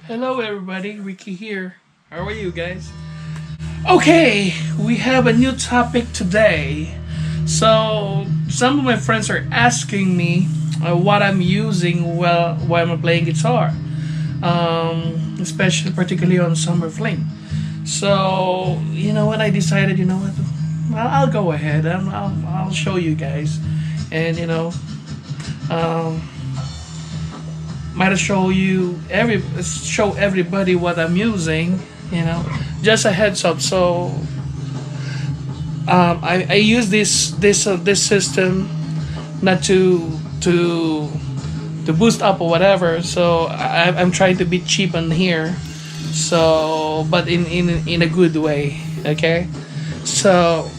Hello, everybody. Ricky here. How are you guys? Okay, we have a new topic today. So, some of my friends are asking me what I'm using while I'm playing guitar, especially particularly on Summer Fling. So, you know what? I decided, you know what? I'll go ahead and I'll show you guys. And, um, might show everybody what I'm using. You know, just a heads up. So I use this system not to boost up or whatever. So I'm trying to be cheap on here. So, but in a good way. Okay. So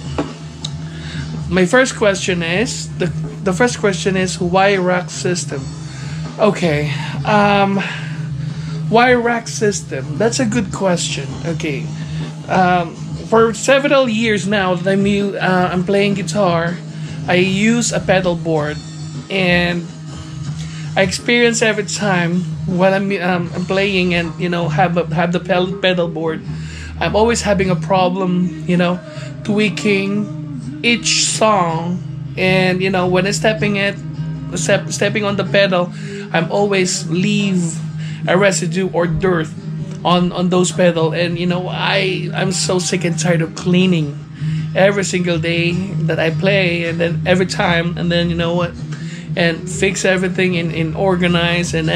my first question is the first question is why rack system? Okay. Why rack system? That's a good question. Okay. For several years now that I'm playing guitar, I use a pedal board, and I experience every time when I'm playing and have the pedal board, I'm always having a problem. Tweaking each song, and when I'm stepping on the pedal, I'm always leave a residue or dirt on those pedal, and I'm so sick and tired of cleaning every single day that I play, and then every time, and then and fix everything in organize, and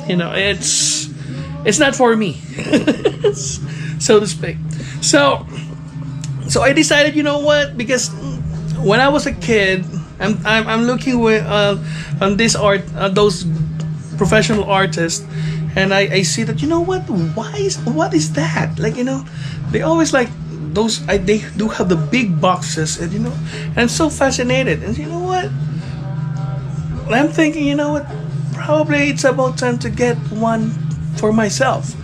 it's not for me, so to speak. So I decided, because when I was a kid, I'm looking with on this art, those professional artists, and I see that, what is that, they always like those, they do have the big boxes, and and I'm so fascinated, and I'm thinking, probably it's about time to get one for myself.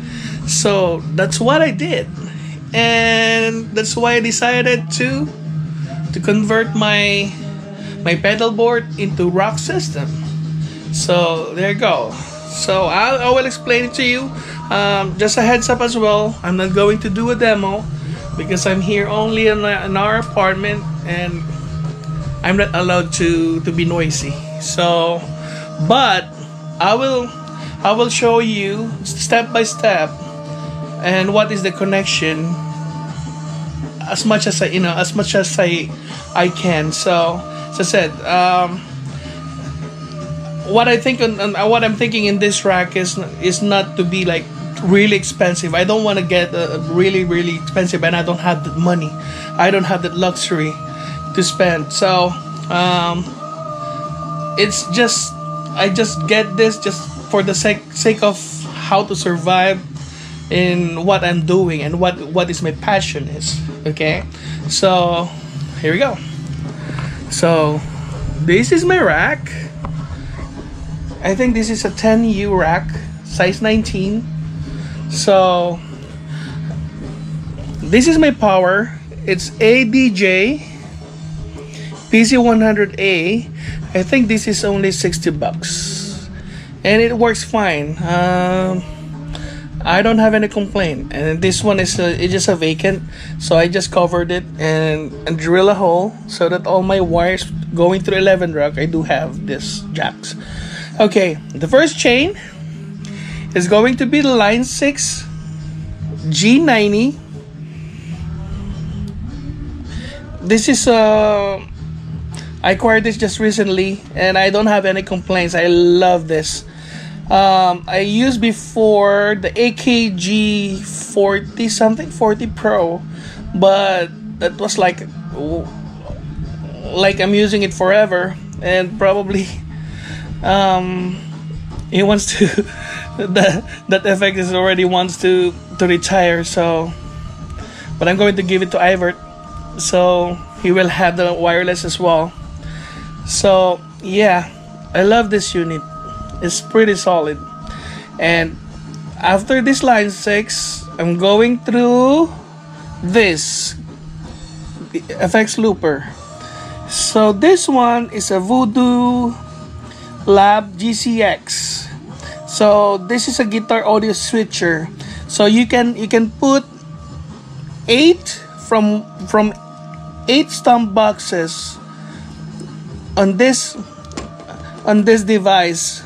So that's what I did, and that's why I decided to convert my pedal board into rock system. So there you go. So I will explain it to you. Just a heads up as well. I'm not going to do a demo because I'm here only in our apartment, and I'm not allowed to be noisy. So, but I will show you step by step and what is the connection as much as I can. So as I said, what I think what I'm thinking in this rack is not to be like really expensive. I don't want to get a really expensive, and I don't have the money. I don't have the luxury to spend. So it's just, I just get this just for the sake of how to survive in what I'm doing and what is my passion is. Okay, so here we go. So this is my rack. I think this is a 10U rack, size 19. So this is my power. It's ADJ PC100A. I think this is only $60, and it works fine. I don't have any complaint. And this one is it's just a vacant, so I just covered it and drill a hole so that all my wires going to the 11 rack, I do have this jacks. Okay, the first chain is going to be the line 6 G90. This is I acquired this just recently, and I don't have any complaints. I love this. I used before the AKG 40 something 40 Pro, but that was like I'm using it forever, and probably he wants to that effect is already wants to retire. So, but I'm going to give it to Ivert, so he will have the wireless as well. So yeah, I love this unit. It's pretty solid. And after this line 6, I'm going through this FX looper. So this one is a Voodoo Lab GCX. So this is a guitar audio switcher. So you can put 8 from 8 stump boxes on this device,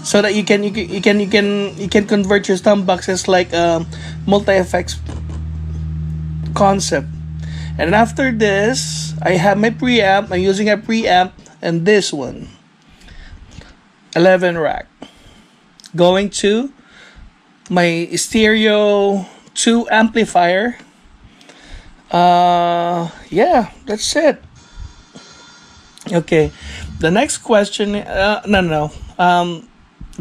so that you can convert your stump boxes like a multi effects concept. And after this, I have my preamp. I'm using a preamp, and this one 11 rack going to my stereo 2 amplifier. Yeah, that's it. Okay, the next question, the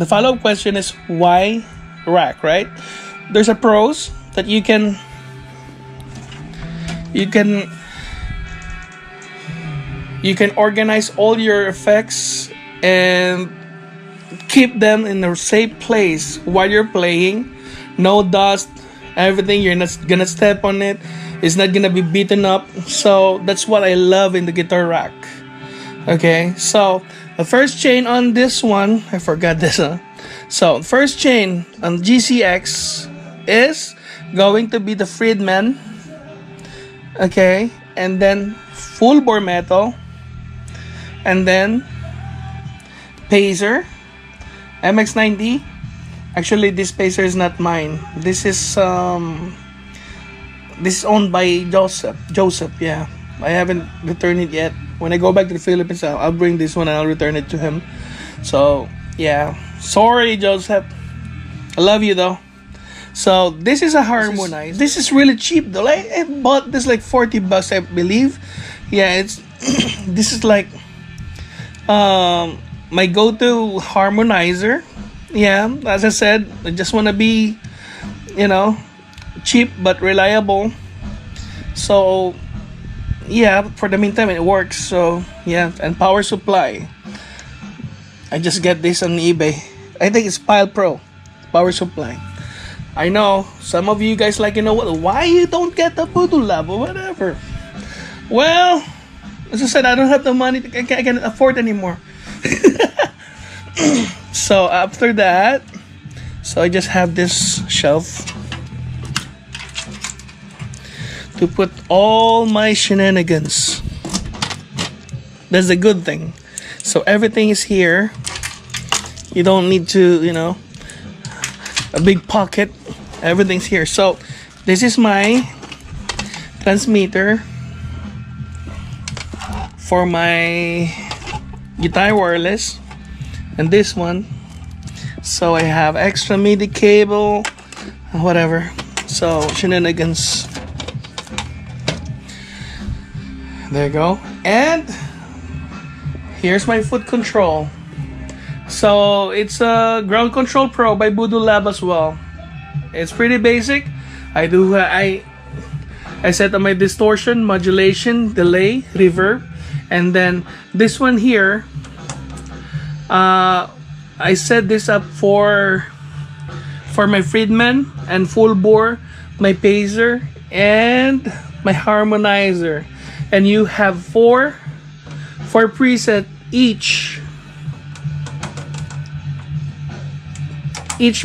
follow-up question is why rack, right? There's a pros that you can organize all your effects and keep them in a safe place while you're playing. No dust, everything, you're not gonna step on it. It's not gonna be beaten up. So that's what I love in the guitar rack. Okay, so the first chain on this one, I forgot this, huh? So first chain on GCX is going to be the Friedman. Okay, and then full bore metal, and then Pacer MX90. Actually, this Pacer is not mine. This is owned by Joseph. Yeah, I haven't returned it yet. When I go back to the Philippines, I'll bring this one and I'll return it to him. So yeah, sorry Joseph, I love you though. So this is a harmonizer. This is really cheap though. Like, I bought this like $40, I believe. Yeah, it's this is like my go-to harmonizer. Yeah, as I said, I just want to be, cheap but reliable. So yeah, for the meantime it works. So yeah, and power supply, I just get this on eBay. I think it's Pile Pro power supply. I know some of you guys like, why you don't get the Voodoo Lab or whatever. Well, as I said, I don't have the money. I can't afford anymore. So after that, so I just have this shelf to put all my shenanigans. That's a good thing. So everything is here. You don't need to, a big pocket. Everything's here. So this is my transmitter for my guitar wireless, and this one. So I have extra MIDI cable, whatever. So shenanigans. There you go. And here's my foot control. So it's a Ground Control Pro by Voodoo Lab as well. It's pretty basic. I set up my distortion, modulation, delay, reverb, and then this one here, I set this up for my Friedman and full bore, my Pacer, and my harmonizer. And you have four preset each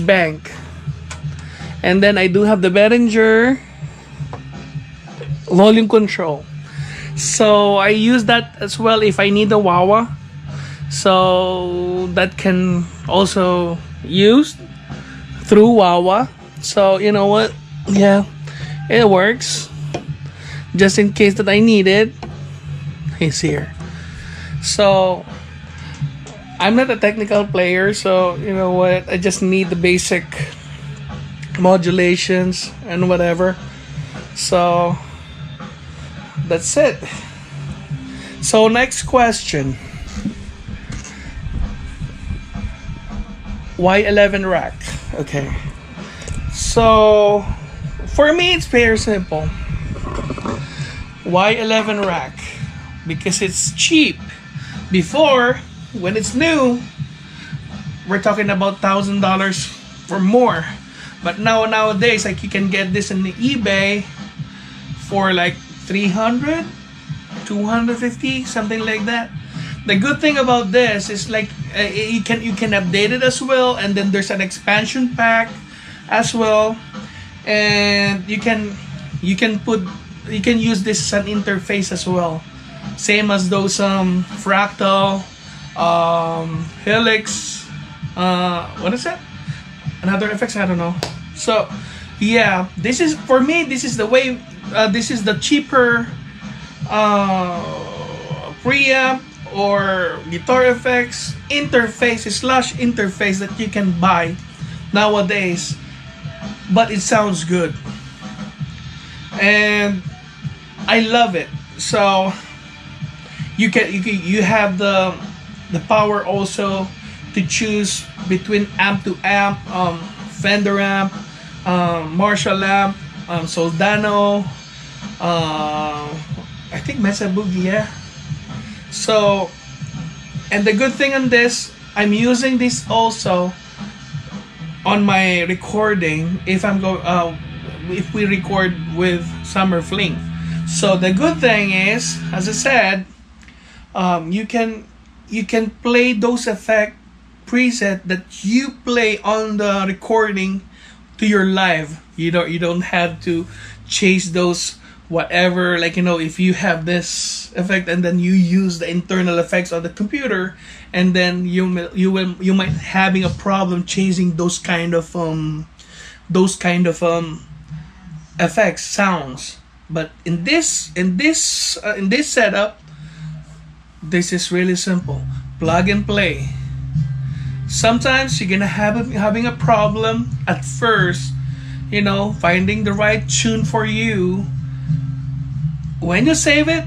bank. And then I do have the Behringer volume control. So I use that as well if I need a wah-wah. So that can also use through wah-wah. So you know what? Yeah, it works. Just in case that I need it, he's here. So I'm not a technical player, so you know what? I just need the basic modulations and whatever. So that's it. So next question. Why 11 rack? Okay. So for me it's very simple. Why 11 rack? Because it's cheap. Before, when it's new, we're talking about $1,000 or more. But nowadays, like, you can get this on the eBay for like 300, 250, something like that. The good thing about this is like you can update it as well, and then there's an expansion pack as well, and you can use this as an interface as well, same as those fractal, helix, what is that? Another effects, I don't know. So yeah, this is for me. This is the way. This is the cheaper preamp or guitar effects interface that you can buy nowadays, but it sounds good and I love it. So you have the power also to choose between amp to amp, Fender amp, Marshall amp, Soldano, I think Mesa Boogie, yeah. So, and the good thing on this, I'm using this also on my recording if we record with Summer Fling. So the good thing is, as I said, you can play those effect preset that you play on the recording to your live. You don't have to chase those whatever, like, if you have this effect and then you use the internal effects on the computer, and then you might having a problem chasing those kind of effects sounds. But in this setup, this is really simple. Plug and play. Sometimes you're gonna having a problem at first, finding the right tune for you. When you save it,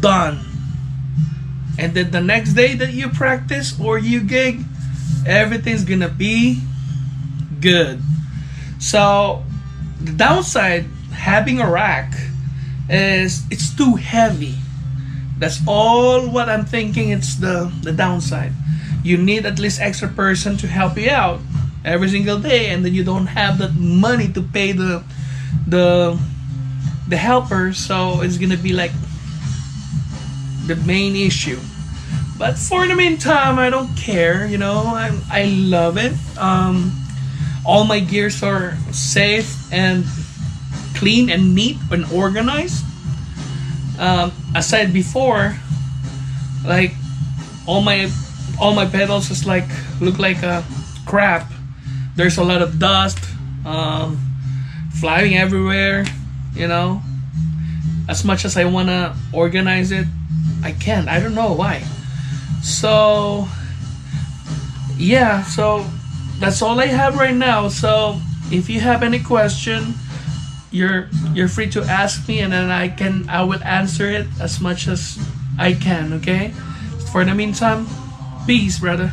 done. And then the next day that you practice or you gig, everything's gonna be good. So the downside having a rack is it's too heavy. That's all what I'm thinking. It's the downside. You need at least extra person to help you out every single day, and then you don't have that money to pay the helpers, so it's gonna be like the main issue. But for the meantime, I don't care. I love it. All my gears are safe and clean and neat and organized. As said before, like all my pedals just look like a crap. There's a lot of dust flying everywhere. As much as I wanna organize it, I can't. I don't know why. So yeah, so that's all I have right now. So if you have any question, you're free to ask me, and then I will answer it as much as I can. Okay. For the meantime, peace, brother.